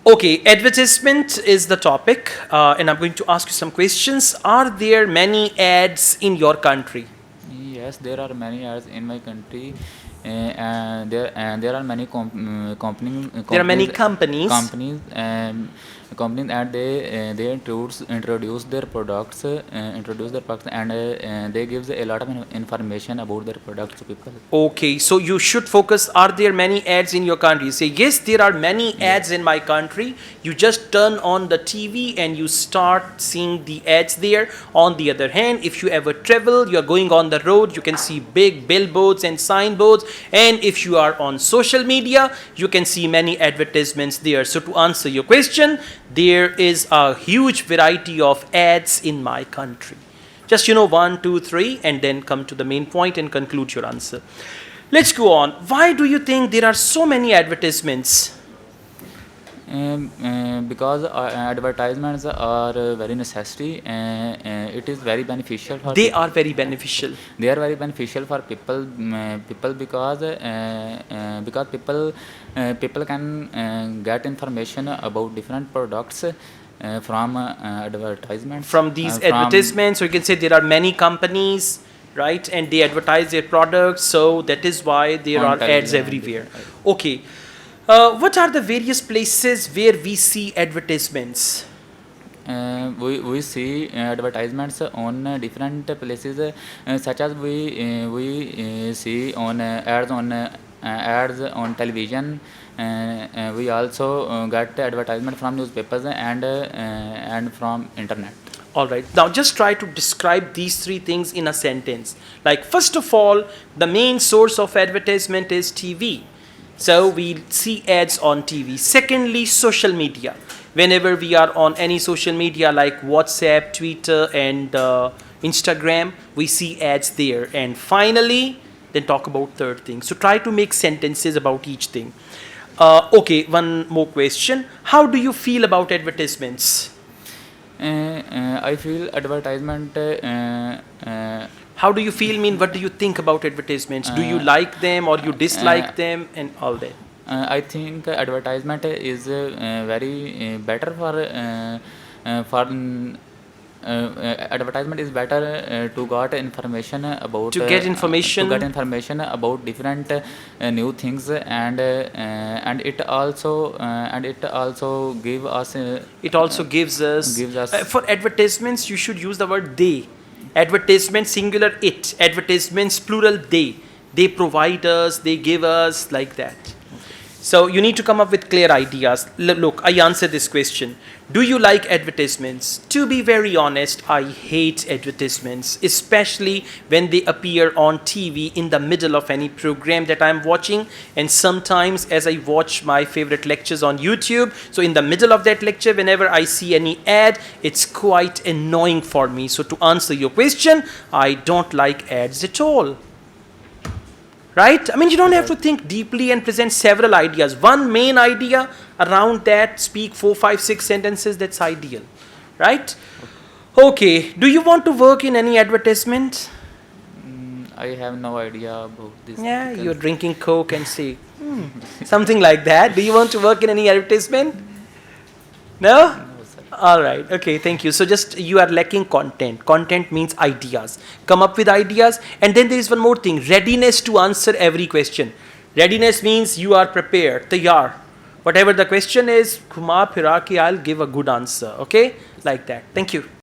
Okay, advertisement is the topic, and I'm going to ask you some questions. Are there many ads in your country? Yes, there are many ads in my country, and there are many There are many companies. companies companies, and they introduce their products, and they gives a lot of information about their products to people. Okay, so you should focus. Are there many ads in your country? You say, yes, there are many ads Yes. in my country. You just turn on the TV and you start seeing the ads there. On the other hand, if you ever travel, you're going on the road, you can see big billboards and signboards. And if you are on social media, you can see many advertisements there. So, to answer your question, there is a huge variety of ads in my country. Just, 1, 2, 3, and then come to the main point and conclude your answer. Let's go on. Why do you think there are so many advertisements? Because advertisements are very necessary, it is very beneficial for They are very beneficial. they are very beneficial for people because people can get information about different products from advertisements, From these from advertisements, or you can say there are many companies, right? And they advertise their products, so that is why there on are ads television and everywhere. different. Okay. What are the various places where we see advertisements? We see advertisements on different places, such as we see on ads on television. We also get advertisement from newspapers and from internet. All right. Now, just try to describe these three things in a sentence. Like, first of all, the main source of advertisement is TV. So, we see ads on TV. Secondly, social media. Whenever we are on any social media like WhatsApp, Twitter, and Instagram, we see ads there. And finally, then talk about third thing. So, try to make sentences about each thing. Okay, one more question. How do you feel about advertisements? I feel advertisement. How do you feel? Mean, what do you think about advertisements? Do you Uh, like them or you uh, dislike them and all that? I think advertisement is very better for advertisement is better to get information about To get information, different new things, and it also it also gives us. gives us For advertisements, you should use the word they. Advertisement singular it. Advertisements plural they. They provide us, they give us, like that. So you need to come up with clear ideas. Look, I answered this question. Do you like advertisements? To be very honest, I hate advertisements, especially when they appear on TV in the middle of any program that I'm watching. And sometimes, as I watch my favorite lectures on YouTube, so in the middle of that lecture, whenever I see any ad, it's quite annoying for me. So to answer your question, I don't like ads at all. Right? I mean, you don't have to think deeply and present several ideas. One main idea, around that, speak 4, 5, 6 sentences, that's ideal. Right? Okay. Do you want to work in any advertisement? I have no idea about this. Yeah, because you're drinking Coke and say, something like that. Do you want to work in any advertisement? No? no, sir. All right. Okay. Thank you. So just you are lacking content. Content means ideas. Come up with ideas. And then there is one more thing. Readiness to answer every question. Readiness means you are prepared. Tayyar. Whatever the question is, I'll give a good answer. Okay? Like that. Thank you.